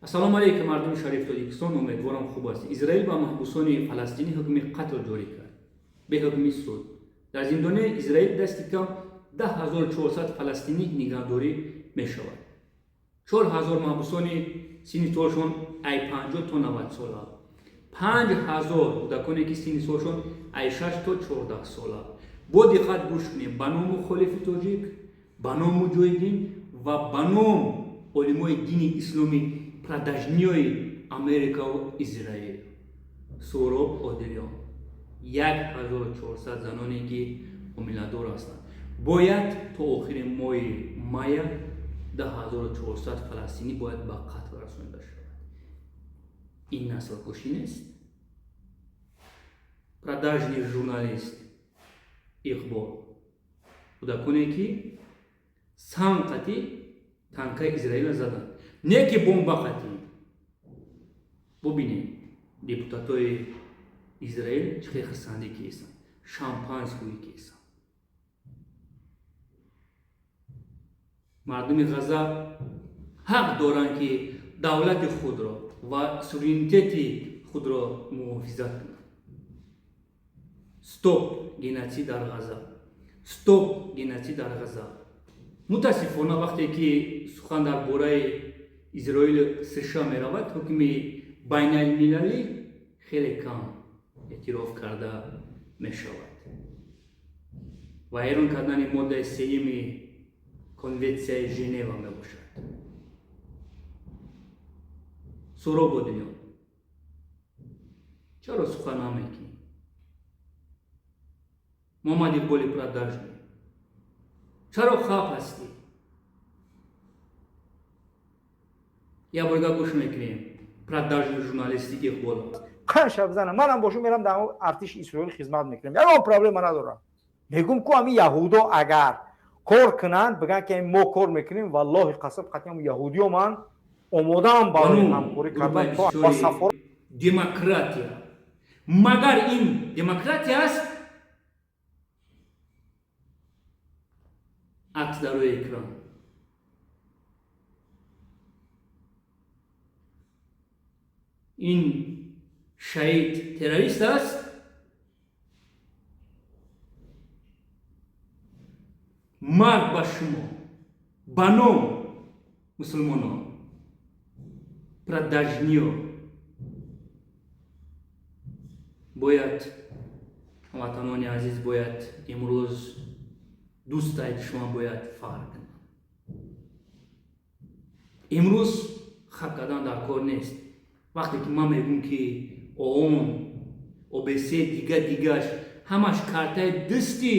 ассалому алейкум мардуми шариф тоҷикистон, умедворам хуб аст. Израил ба маҳбусони фаластинӣ ҳукми қатл ҷорӣ кард бе ҳукми суд. Дар зиндонаи Израил дасти кам 10400 фаластинӣ нигаҳдорӣ мешавад. 4000 маҳбусони синни солшон ай 50 то 90 сола, 5000 кӯдаконе ки синни солшон ай 6 то 14 сола. Бо диққат гӯш кунед, ба ноmu мухолифи тоҷик, ба ном муҷоҳидин ва ба ном олимои дини исломӣ продажниёи Америкаву Израил. Сӯроб Одилён 1400 заноне ки ҳомиладор ҳастанд. Бояд то охири моҳи майя 10400 фаластинӣ бояд ба қатл расонида шавад. Ин наслкушӣ нест? Продажни журналист Иқбол, кӯдаконе ки санқати танкаи Израила заданд, не ки бомба қатӣ. Бубинед, депутатои Израил чӣ хирсандӣ кисан, шампанскӯи кисан. Мардуми Ғаза ҳақ доранд ки давлати худро ва суверенитети худро муҳофизат кунанд. Стоп геноцид дар Ғаза. Стоп геноцид дар Ғаза. мутаассифона вақте ки сухан дар бораи Израил США меравад, ҳукми байналмилалӣ хеле кам эътироф карда мешавад. Вайрон кардани моддаи сеюми конвенсияи Женева мебошад. Сӯроб Одилён, чаро сухан намекунӣ? Муҳаммад Иқболи продажни, чаро хаб ҳастӣ? як бор гап гӯш мекунем. Продажни журналисти Иқбол қанша бизанам, манам бошум мерам дар артиши Исроил хизмат мекунам, ягон проблема надорам. мегӯм ку ҳами яҳудо агар кор кунанд, биган ки мо кор мекунем, валлоҳи қасам қатъиан яҳудиё ман омодаам барои ҳамкорӣ кардан ба сафор. Демократия. Магар ин демократия аст? акс дар рӯи экран. ин шаҳид террорист аст? марг ба шумо, ба ном мусулмонон, продажниё. бояд ҳамватанони азиз, бояд имрӯз дӯстаи шумо бояд фарқ кунанд. имрӯз хаб кардан дар кор нест. вақте ки ман мегӯм ки ООН, ОБС, дигаш ҳамаш картаи дасти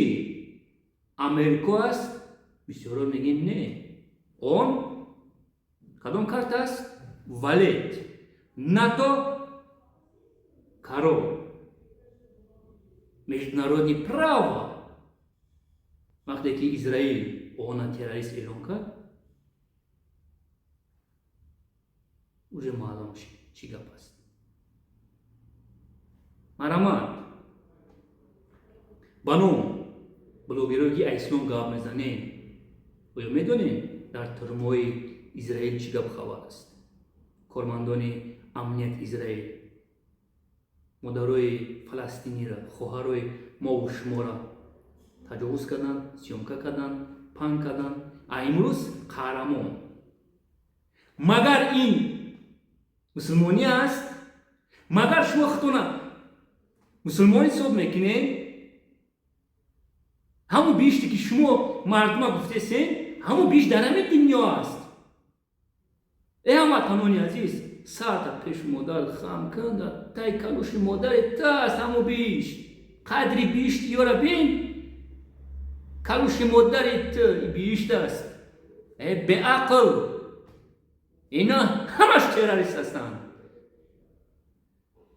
Америко аст, бисёро мегӯем не. он кадом карта аст? Валет, НАТО, каро, международное право. вақте ки Израил ООН террорист эълон кард, уже маълум чӣ гап аст. марамад ба ном блогерое ки айслон гап мезанем, оё медонем дар тирмои Израил чӣ гап хабар аст? кормандони амнияти Израил модарои фаластиниро, хоҳарои мову шуморо таҷовуз карданд, сиёмка карданд, панг карданд. а имрӯз қаҳрамон. магар ин мусулмонӣ аст? магар шумо худтона мусулмон ҳисоб мекунед? ҳамун бишти ки шумо мардума гуфтесен, ҳамун бишт дар ҳамин дунё аст. ҳамватанони азиз, сарда пеши модар хам кунда, тай калоши модарет аст. ҳамун бишт, қадри биштиёра бин, калоши модарет бишт аст. беақл. اینا همش تروریست هستن.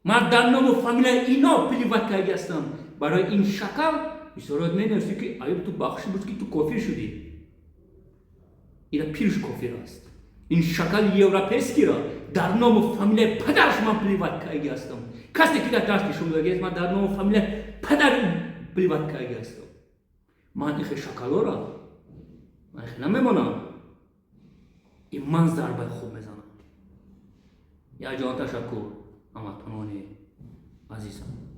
من در نام و فامیلای اینا پلیوت کرده هستم. برای این شکل بسیارات می‌نویسی که ایوب تو بخشی بود که تو کافر شدی. اینا پیرش کافر است. این شکل یوروپیسکی را در نام و فامیلای پدرش من پلیوت کرده هستم. کسی که در دست نشون داده است من در نام و فامیلای پدر پلیوت کرده هستم. من این شکل‌ها را من نمی‌مانم. این من ضربه خوب میزنم. یا جان تشکر هموطنان عزیزم.